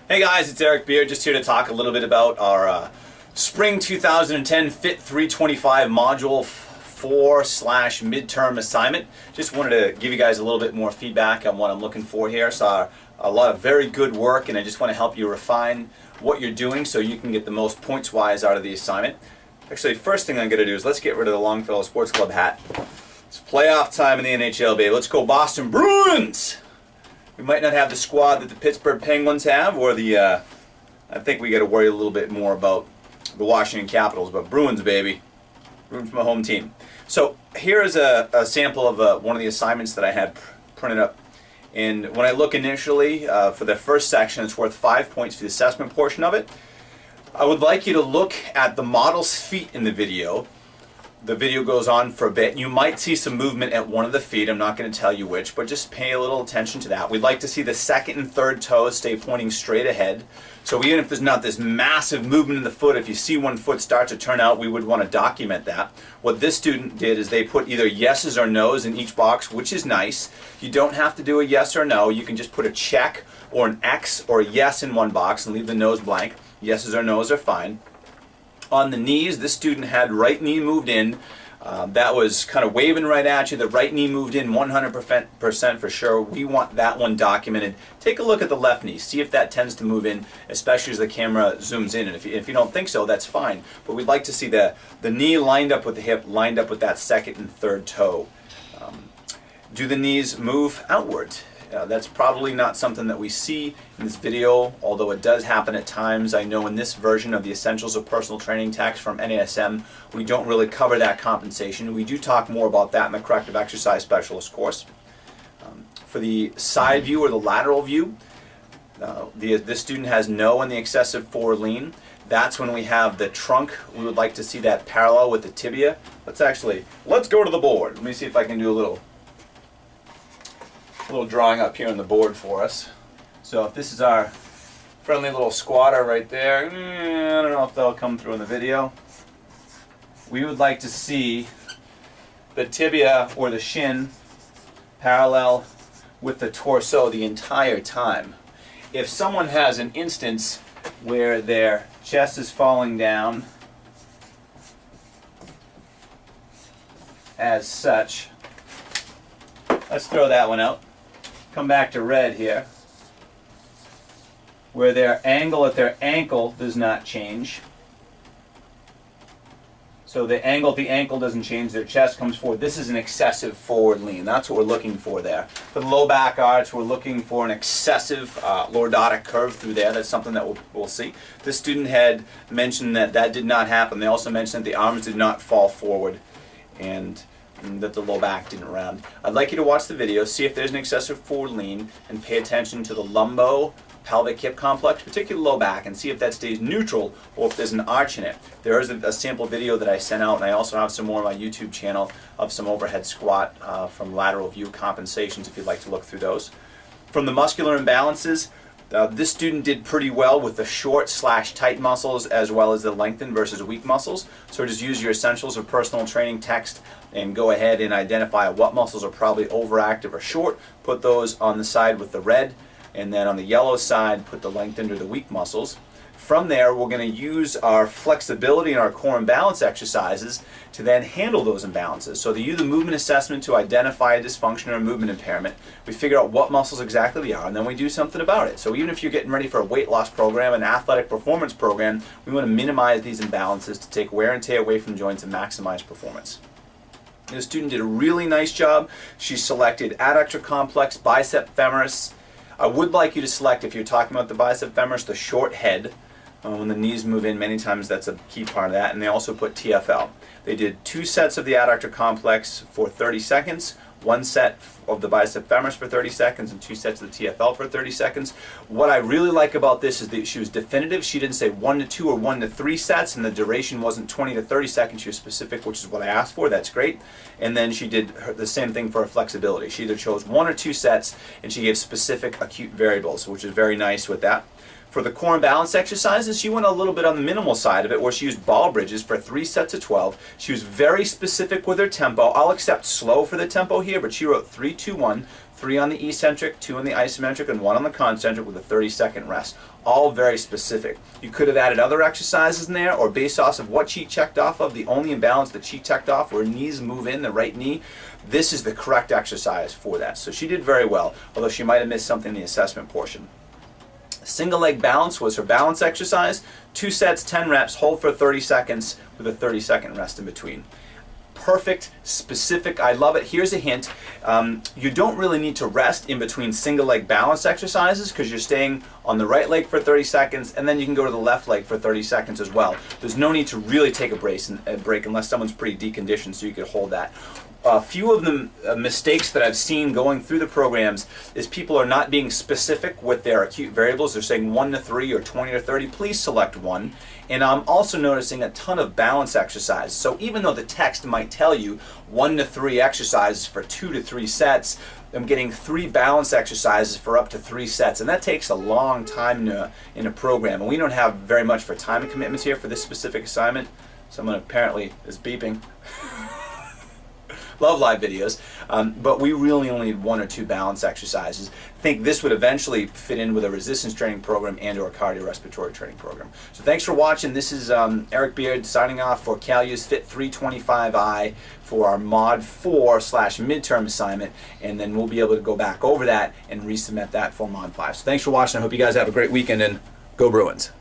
Hey guys, it's Eric Beard, just here to talk a little bit about our Spring 2010 Fit 325 Module 4/midterm assignment. Just wanted to give you guys a little bit more feedback on what I'm looking for here. Saw a lot of very good work, and I just want to help you refine what you're doing so you can get the most points-wise out of the assignment. Actually, first thing I'm going to do is let's get rid of the Longfellow Sports Club hat. It's playoff time in the NHL, baby. Let's go Boston Bruins! We might not have the squad that the Pittsburgh Penguins have, or I think we got to worry a little bit more about the Washington Capitals, but Bruins, baby. Bruins, my home team. So here is a sample of one of the assignments that I had printed up. And when I look initially for the first section, it's worth 5 points for the assessment portion of it. I would like you to look at the model's feet in the video. The video goes on for a bit. You might see some movement at one of the feet. I'm not going to tell you which, but just pay a little attention to that. We'd like to see the second and third toes stay pointing straight ahead. So even if there's not this massive movement in the foot, if you see one foot start to turn out, we would want to document that. What this student did is they put either yeses or nos in each box, which is nice. You don't have to do a yes or no. You can just put a check or an X or a yes in one box and leave the nos blank. Yeses or nos are fine. On the knees, this student had right knee moved in. That was kind of waving right at you. The right knee moved in 100% for sure. We want that one documented. Take a look at the left knee. See if that tends to move in, especially as the camera zooms in. And if you don't think so, that's fine. But we'd like to see the knee lined up with the hip, lined up with that second and third toe. Do the knees move outward? That's probably not something that we see in this video, although it does happen at times. I know in this version of the Essentials of Personal Training text from NASM, we don't really cover that compensation. We do talk more about that in the Corrective Exercise Specialist course. For the side view or the lateral view, this student has no in the excessive forward lean. That's when we have the trunk. We would like to see that parallel with the tibia. Let's go to the board. Let me see if I can do a little drawing up here on the board for us. So if this is our friendly little squatter right there, I don't know if that'll come through in the video. We would like to see the tibia or the shin parallel with the torso the entire time. If someone has an instance where their chest is falling down as such, let's throw that one out. Come back to red here, where their angle at their ankle does not change. So the angle at the ankle doesn't change, their chest comes forward. This is an excessive forward lean. That's what we're looking for there. For the low back arch, we're looking for an excessive lordotic curve through there. That's something that we'll see. This student had mentioned that did not happen. They also mentioned that the arms did not fall forward and that the low back didn't round. I'd like you to watch the video, see if there's an excessive forward lean, and pay attention to the lumbo-pelvic hip complex, particularly low back, and see if that stays neutral or if there's an arch in it. There is a sample video that I sent out, and I also have some more on my YouTube channel of some overhead squat from lateral view compensations if you'd like to look through those. From the muscular imbalances, this student did pretty well with the short/tight muscles as well as the lengthened versus weak muscles. So just use your Essentials of Personal Training text and go ahead and identify what muscles are probably overactive or short. Put those on the side with the red, and then on the yellow side put the lengthened or the weak muscles. From there, we're going to use our flexibility and our core imbalance exercises to then handle those imbalances. So they use the movement assessment to identify a dysfunction or a movement impairment. We figure out what muscles exactly they are, and then we do something about it. So even if you're getting ready for a weight loss program, an athletic performance program, we want to minimize these imbalances to take wear and tear away from joints and maximize performance. The student did a really nice job. She selected adductor complex, bicep femoris. I would like you to select, if you're talking about the bicep femoris, the short head. When the knees move in, many times that's a key part of that. And they also put TFL. They did 2 sets of the adductor complex for 30 seconds, 1 set of the bicep femoris for 30 seconds, and 2 sets of the TFL for 30 seconds. What I really like about this is that she was definitive. She didn't say 1 to 2 or 1 to 3 sets, and the duration wasn't 20 to 30 seconds. She was specific, which is what I asked for. That's great. And then she did the same thing for her flexibility. She either chose 1 or 2 sets, and she gave specific acute variables, which is very nice with that. For the core and balance exercises, she went a little bit on the minimal side of it, where she used ball bridges for 3 sets of 12. She was very specific with her tempo. I'll accept slow for the tempo here, but she wrote 3-2-1 3 on the eccentric, 2 on the isometric, and 1 on the concentric with a 30-second rest. All very specific. You could have added other exercises in there, or based off of what she checked off of, the only imbalance that she checked off where knees move in, the right knee, this is the correct exercise for that. So she did very well, although she might have missed something in the assessment portion. Single leg balance was her balance exercise. 2 sets, 10 reps, hold for 30 seconds with a 30-second rest in between. Perfect, specific, I love it. Here's a hint. You don't really need to rest in between single leg balance exercises because you're staying on the right leg for 30 seconds and then you can go to the left leg for 30 seconds as well. There's no need to really take a break unless someone's pretty deconditioned, so you could hold that. A few of the mistakes that I've seen going through the programs is people are not being specific with their acute variables. They're saying 1 to 3 or 20 to 30. Please select 1. And I'm also noticing a ton of balance exercises. So even though the text might tell you 1 to 3 exercises for 2 to 3 sets, I'm getting 3 balance exercises for up to 3 sets. And that takes a long time in a program. And we don't have very much for time commitments here for this specific assignment. Someone apparently is beeping. Love live videos, but we really only need 1 or 2 balance exercises. I think this would eventually fit in with a resistance training program and or a cardiorespiratory training program. So thanks for watching. This is Eric Beard signing off for CalU's Fit 325i for our Mod 4/midterm assignment, and then we'll be able to go back over that and resubmit that for Mod 5. So thanks for watching. I hope you guys have a great weekend, and go Bruins.